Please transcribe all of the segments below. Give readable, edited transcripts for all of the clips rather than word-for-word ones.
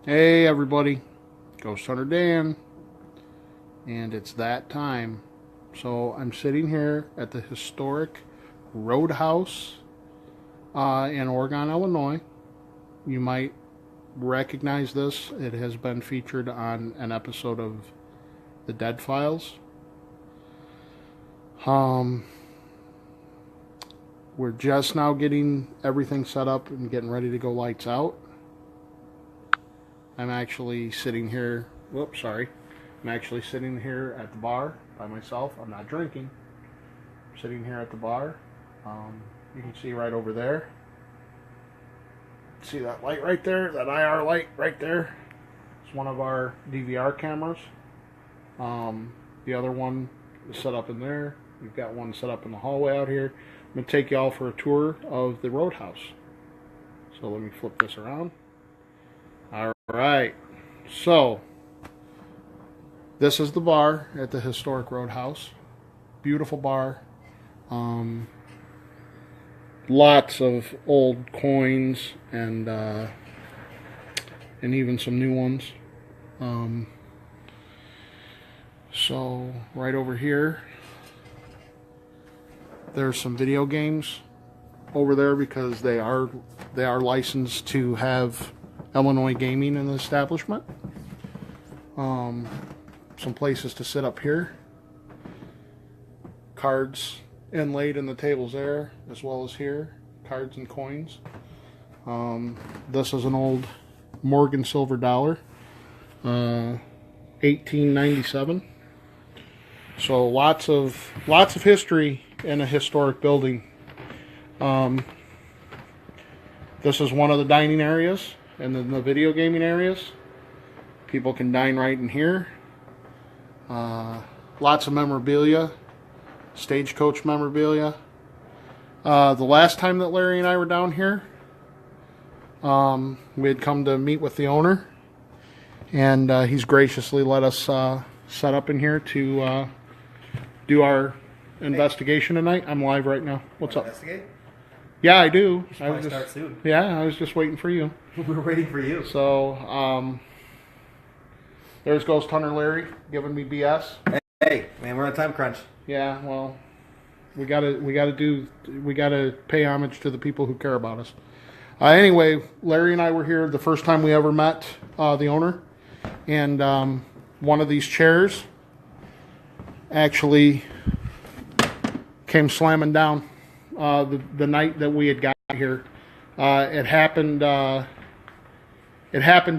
Hey everybody, Ghosthunter Dan, and it's that time. So I'm sitting here at the historic Roadhouse in Oregon, Illinois. You might recognize this. It has been featured on an episode of The Dead Files. We're just now getting everything set up and getting ready to go lights out. I'm actually sitting here. Whoops, sorry. I'm actually sitting here at the bar by myself. I'm not drinking. I'm sitting here at the bar. You can see right over there. See that light right there? That IR light right there? It's one of our DVR cameras. The other one is set up in there. We've got one set up in the hallway out here. I'm going to take you all for a tour of the Roadhouse. So let me flip this around. All right. So this is the bar at the historic Roadhouse. Beautiful bar. Lots of old coins and even some new ones. So right over here, there's some video games over there because they are licensed to have Illinois gaming in the establishment. Some places to sit up here. Cards inlaid in the tables there, as well as here. Cards and coins. This is an old Morgan silver dollar, 1897. So lots of history in a historic building. This is one of the dining areas, and then the video gaming areas. People can dine right in here. Lots of memorabilia, stagecoach memorabilia. The last time that Larry and I were down here, we had come to meet with the owner, and he's graciously let us set up in here to do our investigation tonight. I'm live right now. What's up? Investigate? Yeah, I do. I was start soon. Yeah, I was just waiting for you. We were waiting for you. So, there's Ghosthunter Larry giving me BS. Hey, man, we're on a time crunch. Yeah, well, we gotta pay homage to the people who care about us. Anyway, Larry and I were here the first time we ever met the owner, and one of these chairs actually came slamming down the night that we had got here. It happened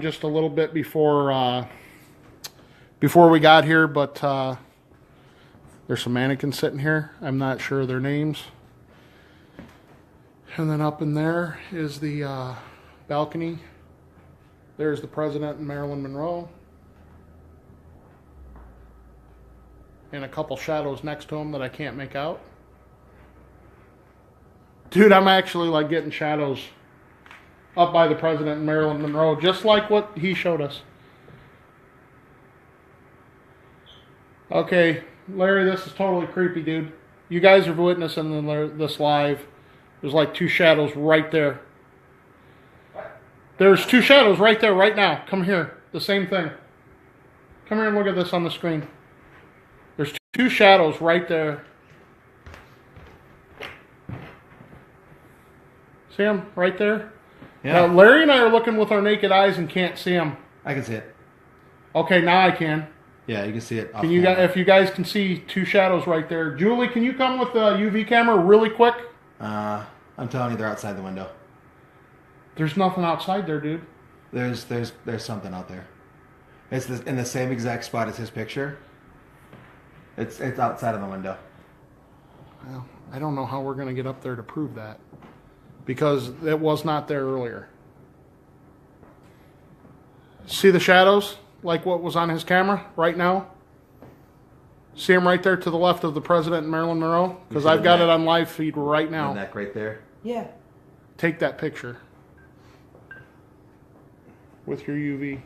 just a little bit before we got here, but there's some mannequins sitting here. I'm not sure of their names. And then up in there is the balcony. There's the president and Marilyn Monroe. And a couple shadows next to him that I can't make out. Dude, I'm actually like getting shadows up by the president and Marilyn Monroe, just like what he showed us. Okay, Larry, this is totally creepy, dude. You guys are witnessing this live. There's like two shadows right there. What? There's two shadows right there, right now. Come here. The same thing. Come here and look at this on the screen. There's two shadows right there. See them right there? Yeah. Now, Larry and I are looking with our naked eyes and can't see them. I can see it. Okay, now I can. Yeah, you can see it. Can you guys, if you guys can see two shadows right there. Julie, can you come with the UV camera really quick? I'm telling you, they're outside the window. There's nothing outside there, dude. There's something out there. It's in the same exact spot as his picture. It's outside of the window. Well, I don't know how we're going to get up there to prove that, because it was not there earlier. See the shadows? Like what was on his camera right now? See him right there to the left of the president and Marilyn Monroe? Because I've got it on live feed right now. The neck right there. Yeah. Take that picture with your UV.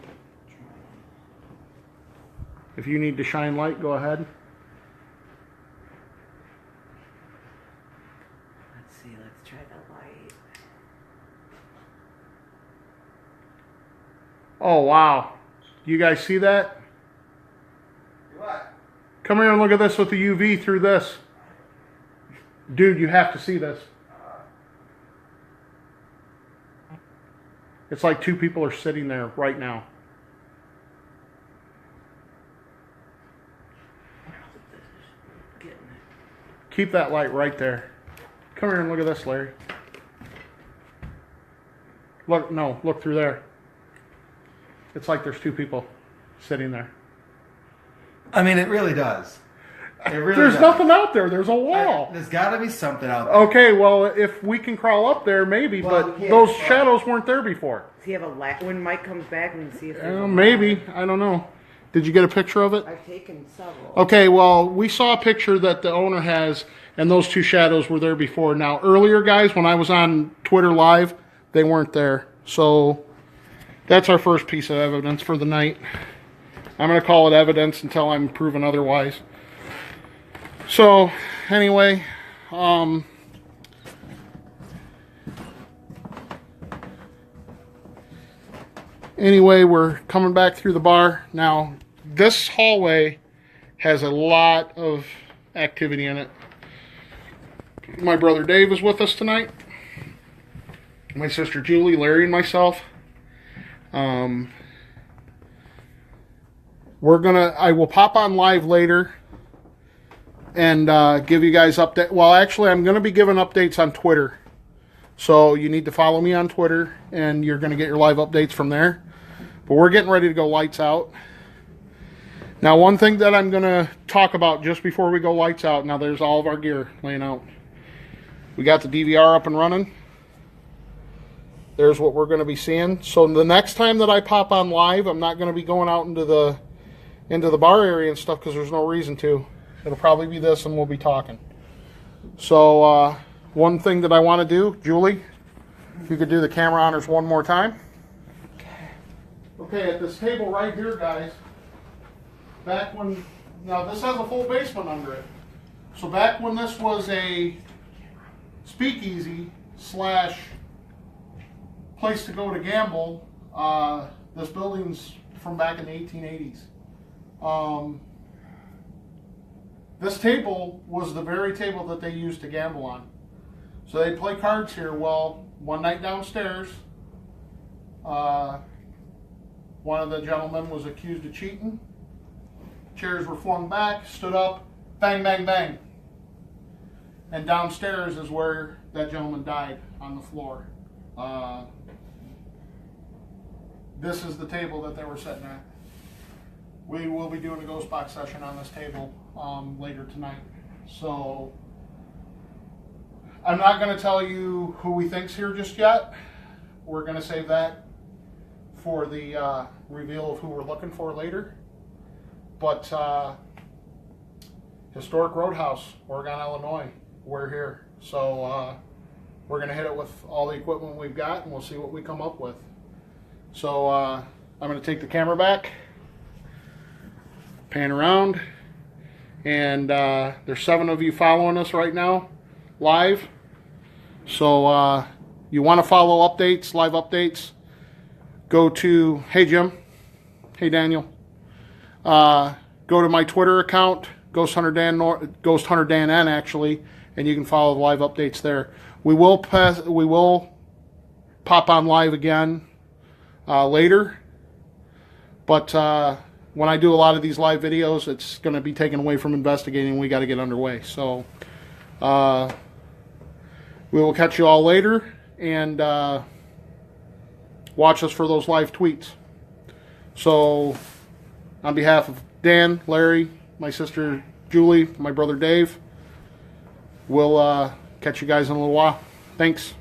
If you need to shine light, go ahead. Let's see. Let's try the light. Oh, wow. You guys see that? What? Come here and look at this with the UV through this. Dude, you have to see this. It's like two people are sitting there right now. Keep that light right there. Come here and look at this, Larry. Look, no, look through there. It's like there's two people sitting there. I mean, it really does. It really There's does. nothing out there. There's a wall. There's got to be something out there. Okay, well, if we can crawl up there, maybe, Well, but we can't. those shadows weren't there before. Does he have a when Mike comes back and see if there's a Maybe. I don't know. Did you get a picture of it? I've taken several. Okay, well, we saw a picture that the owner has, and those two shadows were there before. Now, earlier, guys, when I was on Twitter Live, they weren't there. So, that's our first piece of evidence for the night. I'm going to call it evidence until I'm proven otherwise. So, anyway, we're coming back through the bar. Now, this hallway has a lot of activity in it. My brother Dave is with us tonight. My sister Julie, Larry, and myself. I will pop on live later and give you guys update. Well, actually, I'm going to be giving updates on Twitter. So you need to follow me on Twitter, and you're going to get your live updates from there. But we're getting ready to go lights out. Now, one thing that I'm going to talk about just before we go lights out. Now, there's all of our gear laying out. We got the DVR up and running. There's what we're going to be seeing. So the next time that I pop on live, I'm not going to be going out into the bar area and stuff because there's no reason to. It'll probably be this, and we'll be talking. So one thing that I want to do, Julie, if you could do the camera honors one more time. Okay, at this table right here, guys, back when, now this has a full basement under it. So back when this was a speakeasy slash place to go to gamble, this building's from back in the 1880s. This table was the very table that they used to gamble on. So they'd play cards here. Well, one night downstairs, one of the gentlemen was accused of cheating. Chairs were flung back, stood up, bang, bang, bang. And downstairs is where that gentleman died on the floor. This is the table that they were sitting at. We will be doing a ghost box session on this table later tonight. So I'm not going to tell you who we think's here just yet. We're going to save that for the reveal of who we're looking for later. But historic Roadhouse, Oregon, Illinois, we're here. So we're going to hit it with all the equipment we've got, and we'll see what we come up with. So I'm going to take the camera back, pan around, and there's 7 of you following us right now live. So you want to follow updates, live updates, go to, hey Jim, hey Daniel, go to my Twitter account, Ghosthunter Dan N actually, and you can follow the live updates there. We will pop on live again later, but when I do a lot of these live videos, it's going to be taken away from investigating. We got to get underway. So we will catch you all later, and watch us for those live tweets. So on behalf of Dan, Larry, my sister Julie, my brother Dave, we'll catch you guys in a little while. Thanks.